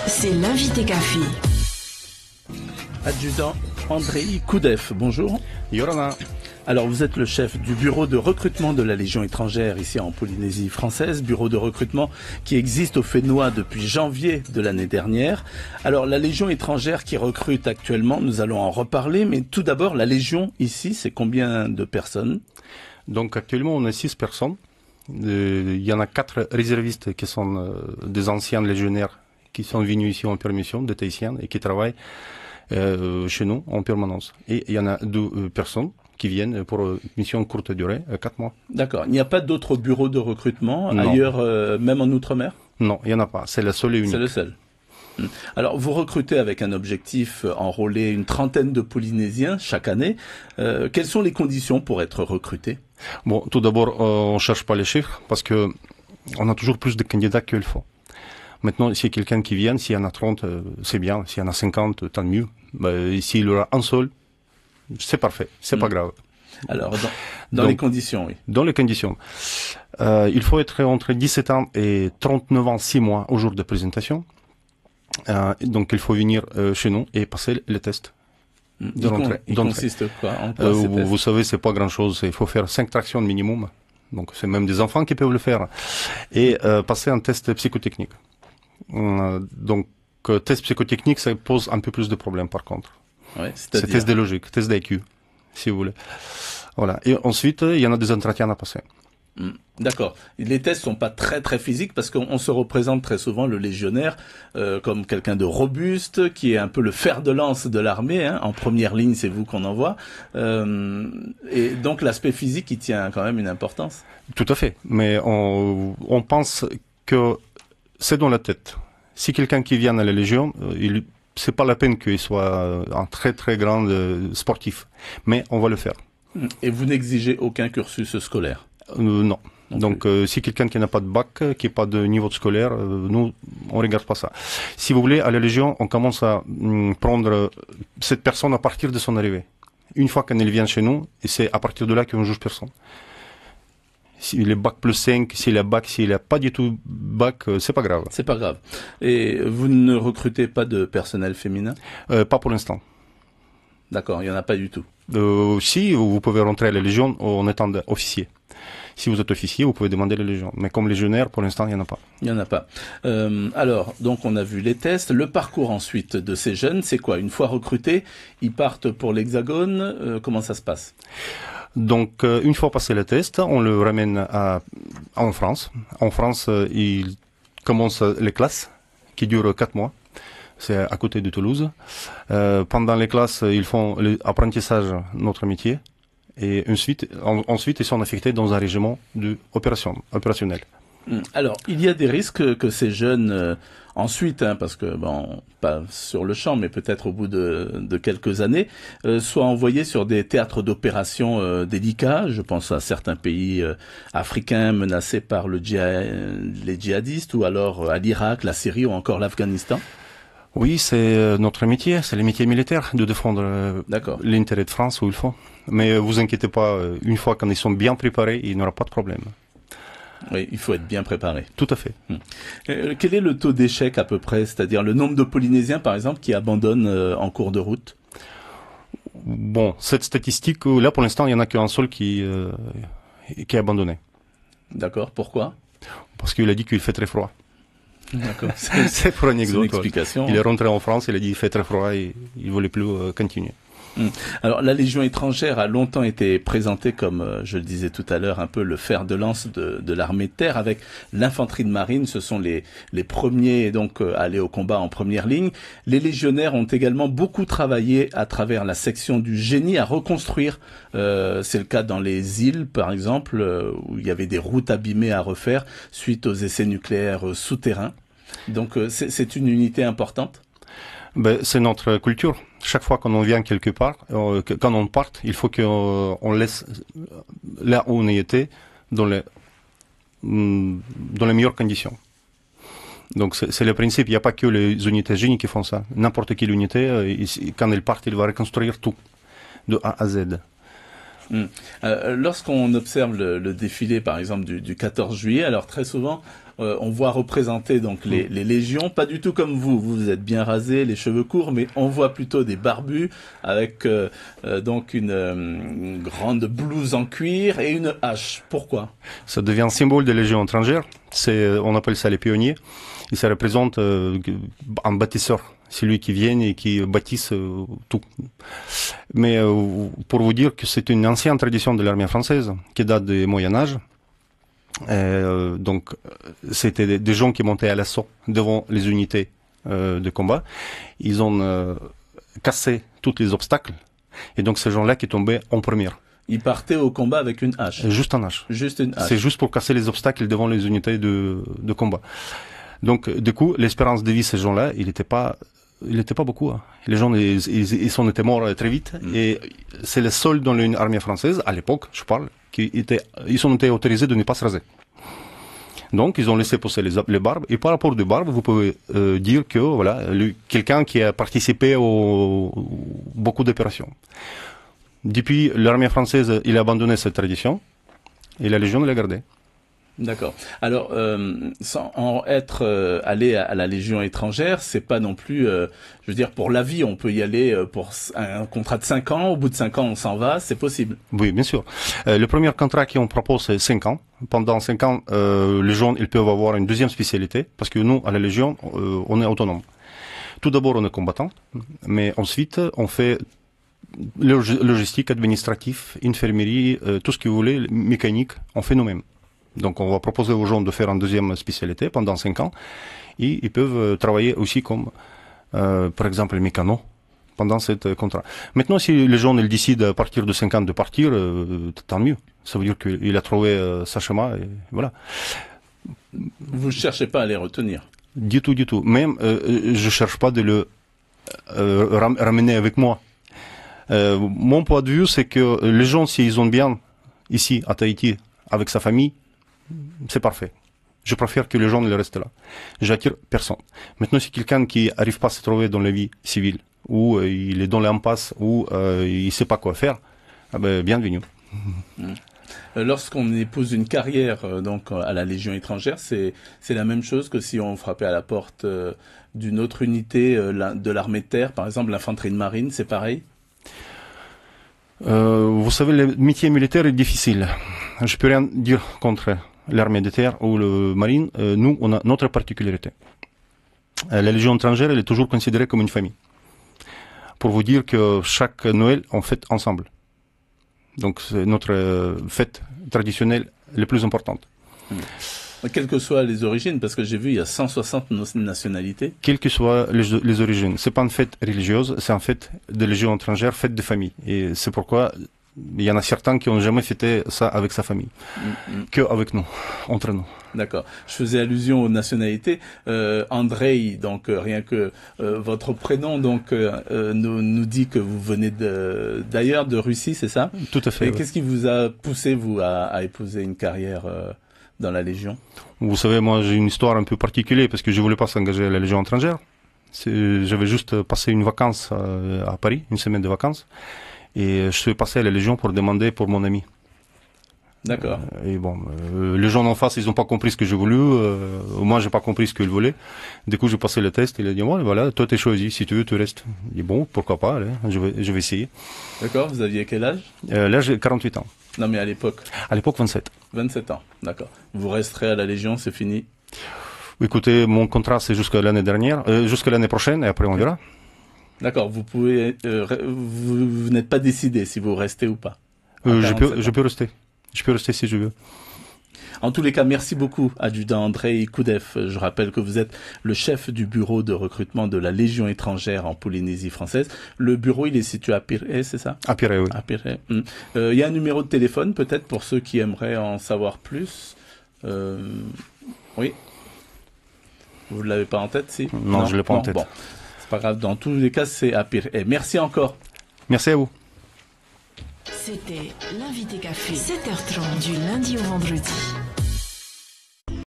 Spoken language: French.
C'est l'invité café. Adjudant Andrei Koudev, bonjour. Yorana. Alors vous êtes le chef du bureau de recrutement de la Légion étrangère ici en Polynésie française, bureau de recrutement qui existe au Fénois depuis janvier de l'année dernière. Alors la Légion étrangère qui recrute actuellement, nous allons en reparler, mais tout d'abord la Légion ici, c'est combien de personnes? Donc actuellement on a 6 personnes. Il y en a 4 réservistes qui sont des anciens légionnaires qui sont venus ici en permission, des Tahitiens, et qui travaillent chez nous en permanence. Et il y en a 2 personnes qui viennent pour une mission courte durée, 4 mois. D'accord. Il n'y a pas d'autres bureaux de recrutement Non. ailleurs, même en Outre-mer? Non, il n'y en a pas. C'est la seule et unique. C'est le seul. Alors, vous recrutez avec un objectif, enrôler une trentaine de Polynésiens chaque année. Quelles sont les conditions pour être recruté? Bon, tout d'abord, on cherche pas les chiffres parce que on a toujours plus de candidats qu'il faut. Maintenant, s'il y a quelqu'un qui vient, s'il y en a 30, c'est bien. S'il y en a 50, tant mieux. S'il y aura un seul, c'est parfait. C'est pas grave. Alors, dans les conditions, oui. Dans les conditions. Il faut être entre 17 ans et 39 ans, 6 mois au jour de présentation. Donc, il faut venir chez nous et passer les tests. Il consiste quoi en quoi ces tests? Vous savez, c'est pas grand-chose. Il faut faire 5 tractions minimum. Donc, c'est même des enfants qui peuvent le faire. Et passer un test psychotechnique. Donc, test psychotechnique, ça pose un peu plus de problèmes, par contre. Ouais, c'est test de logique, test d'IQ, si vous voulez. Voilà. Et ensuite, il y en a des entretiens à passer. D'accord. Les tests sont pas très très physiques parce qu'on se représente très souvent le légionnaire comme quelqu'un de robuste qui est un peu le fer de lance de l'armée. Hein. En première ligne, c'est vous qu'on envoie. Et donc l'aspect physique, il tient quand même une importance. Tout à fait. Mais on pense que c'est dans la tête. Si quelqu'un qui vient à la Légion, c'est pas la peine qu'il soit un très très grand sportif. Mais on va le faire. Et vous n'exigez aucun cursus scolaire? Non. Donc, si quelqu'un qui n'a pas de bac, qui n'a pas de niveau scolaire, nous, on regarde pas ça. Si vous voulez, à la Légion, on commence à prendre cette personne à partir de son arrivée. Une fois qu'elle vient chez nous, et c'est à partir de là qu'on juge personne. S'il est bac plus 5, s'il a bac, s'il n'a pas du tout bac, c'est pas grave. C'est pas grave. Et vous ne recrutez pas de personnel féminin? Pas pour l'instant. D'accord, il n'y en a pas du tout. Si, vous pouvez rentrer à la Légion en étant officier. Si vous êtes officier, vous pouvez demander la Légion. Mais comme légionnaire, pour l'instant, il n'y en a pas. Il n'y en a pas. Alors, donc on a vu les tests. Le parcours ensuite de ces jeunes, c'est quoi? Une fois recrutés, ils partent pour l'Hexagone. Comment ça se passe? Donc, une fois passé le test, on le ramène en France. En France, il commence les classes qui durent 4 mois. C'est à côté de Toulouse. Pendant les classes, ils font l'apprentissage de notre métier. Et ensuite, ils sont affectés dans un régiment opérationnel. Alors, il y a des risques que ces jeunes, ensuite, parce que, pas sur le champ, mais peut-être au bout de quelques années, soient envoyés sur des théâtres d'opération délicats. Je pense à certains pays africains menacés par les djihadistes, ou alors à l'Irak, la Syrie ou encore l'Afghanistan. Oui, c'est notre métier, c'est le métier militaire de défendre l'intérêt de France où il faut. Mais vous inquiétez pas, une fois qu'ils sont bien préparés, il n'y aura pas de problème. Oui, il faut être bien préparé. Tout à fait. Quel est le taux d'échec à peu près? C'est-à-dire le nombre de Polynésiens, par exemple, qui abandonnent en cours de route? Bon, cette statistique, là, pour l'instant, il n'y en a qu'un seul qui a abandonné. D'accord, pourquoi? Parce qu'il a dit qu'il fait très froid. D'accord. C'est pour anecdote. Une explication. Il est rentré en France, il a dit il fait très froid et il voulait plus continuer. Alors, la Légion étrangère a longtemps été présentée comme, je le disais tout à l'heure, un peu le fer de lance de l'armée de terre, avec l'infanterie de marine. Ce sont les premiers donc à aller au combat en première ligne. Les légionnaires ont également beaucoup travaillé à travers la section du génie à reconstruire. C'est le cas dans les îles, par exemple, où il y avait des routes abîmées à refaire suite aux essais nucléaires souterrains. Donc, c'est une unité importante. C'est notre culture. Chaque fois qu'on vient quelque part, quand on part, il faut qu'on laisse là où on était dans les meilleures conditions. Donc c'est le principe. Il n'y a pas que les unités génie qui font ça. N'importe quelle unité, quand elle part, il va reconstruire tout de A à Z. Lorsqu'on observe le défilé, par exemple, du 14 juillet, alors très souvent, on voit représenter donc les légions, pas du tout comme vous. Vous êtes bien rasé, les cheveux courts, mais on voit plutôt des barbus avec donc une grande blouse en cuir et une hache. Pourquoi? Ça devient un symbole des légions étrangères. On appelle ça les pionniers. Et ça représente un bâtisseur. C'est lui qui vient et qui bâtisse tout. Mais pour vous dire que c'est une ancienne tradition de l'armée française qui date du Moyen-Âge. Donc, c'était des gens qui montaient à l'assaut devant les unités de combat. Ils ont cassé tous les obstacles. Et donc, ces gens-là qui tombaient en première. Ils partaient au combat avec une hache. Juste une hache. Juste une hache. C'est juste pour casser les obstacles devant les unités de combat. Donc, du coup, l'espérance de vie de ces gens-là, il n'était pas beaucoup. Hein. Les gens, ils sont été morts très vite. Et c'est les seuls dans l'armée française, à l'époque, je parle, ils ont été autorisés de ne pas se raser. Donc, ils ont laissé pousser les barbes. Et par rapport aux barbes, vous pouvez dire que, voilà, quelqu'un qui a participé à beaucoup d'opérations. Depuis, l'armée française, il a abandonné cette tradition. Et la Légion l'a gardée. D'accord. Alors, sans être allé à la Légion étrangère, c'est pas non plus, je veux dire, pour la vie, on peut y aller pour un contrat de 5 ans. Au bout de 5 ans, on s'en va, c'est possible. Oui, bien sûr. Le premier contrat qu'on propose, c'est 5 ans. Pendant 5 ans, les gens, ils peuvent avoir une deuxième spécialité, parce que nous, à la Légion, on est autonome. Tout d'abord, on est combattant, mais ensuite, on fait logistique, administratif, infirmerie, tout ce que vous voulez, mécanique, on fait nous-mêmes. Donc, on va proposer aux gens de faire une deuxième spécialité pendant 5 ans. Et ils peuvent travailler aussi comme, par exemple, mécano pendant ce contrat. Maintenant, si les gens ils décident à partir de 5 ans de partir, tant mieux. Ça veut dire qu'il a trouvé sa chemin et voilà. Vous ne cherchez pas à les retenir? Du tout, du tout. Même, je cherche pas de le ramener avec moi. Mon point de vue, c'est que les gens, s'ils ont bien ici, à Tahiti, avec sa famille, c'est parfait. Je préfère que les gens le restent là. J'attire personne. Maintenant, si quelqu'un qui n'arrive pas à se trouver dans la vie civile, ou il est dans l'impasse, ou il ne sait pas quoi faire, bienvenue. Lorsqu'on épouse une carrière donc à la Légion étrangère, c'est la même chose que si on frappait à la porte d'une autre unité de l'armée de terre, par exemple l'infanterie de marine, c'est pareil? Vous savez, le métier militaire est difficile. Je peux rien dire contre l'armée de terre ou le marine. Nous, on a notre particularité. La Légion étrangère, elle est toujours considérée comme une famille. Pour vous dire que chaque Noël, on fête ensemble. Donc, c'est notre fête traditionnelle la plus importante. Quelles que soient les origines, parce que j'ai vu, il y a 160 nationalités. Quelles que soient les origines. C'est pas une fête religieuse, c'est une fête de Légion étrangère, fête de famille. Et c'est pourquoi il y en a certains qui n'ont jamais fêté ça avec sa famille. Que avec nous, entre nous. D'accord. Je faisais allusion aux nationalités. Andrei, donc rien que votre prénom, donc nous dit que vous venez d'ailleurs de Russie, c'est ça? Tout à fait. Et qu'est-ce qui vous a poussé vous à épouser une carrière dans la Légion? Vous savez, moi j'ai une histoire un peu particulière parce que je voulais pas s'engager à la Légion étrangère. J'avais juste passé une vacance à Paris, une semaine de vacances, et je suis passé à la Légion pour demander pour mon ami. D'accord. Et bon, les gens en face, ils n'ont pas compris ce que j'ai voulu. Moi, j'ai pas compris ce qu'ils voulaient. Du coup, j'ai passé le test. Il a dit, bon, voilà, toi, t'es choisi. Si tu veux, tu restes. J'ai dit, bon, pourquoi pas, allez, je vais essayer. D'accord. Vous aviez quel âge? Là, j'ai 48 ans. Non, mais à l'époque? À l'époque, 27. 27 ans, d'accord. Vous resterez à la Légion, c'est fini? Écoutez, mon contrat, c'est jusqu'à l'année dernière, jusqu'à l'année prochaine, et après, on verra. D'accord. Vous pouvez, vous n'êtes pas décidé si vous restez ou pas? Je peux rester. Je peux rester si je veux. En tous les cas, merci beaucoup, adjudant Andrei Koudev. Je rappelle que vous êtes le chef du bureau de recrutement de la Légion étrangère en Polynésie française. Le bureau, il est situé à Pirée, c'est ça? À Pirée, oui. À Pirée. Il y a un numéro de téléphone, peut-être, pour ceux qui aimeraient en savoir plus. Oui. Vous ne l'avez pas en tête, si? Non, je ne l'ai pas en tête. Bon, c'est pas grave. Dans tous les cas, c'est à Pirée. Merci encore. Merci à vous. C'était l'invité café, 7h30 du lundi au vendredi.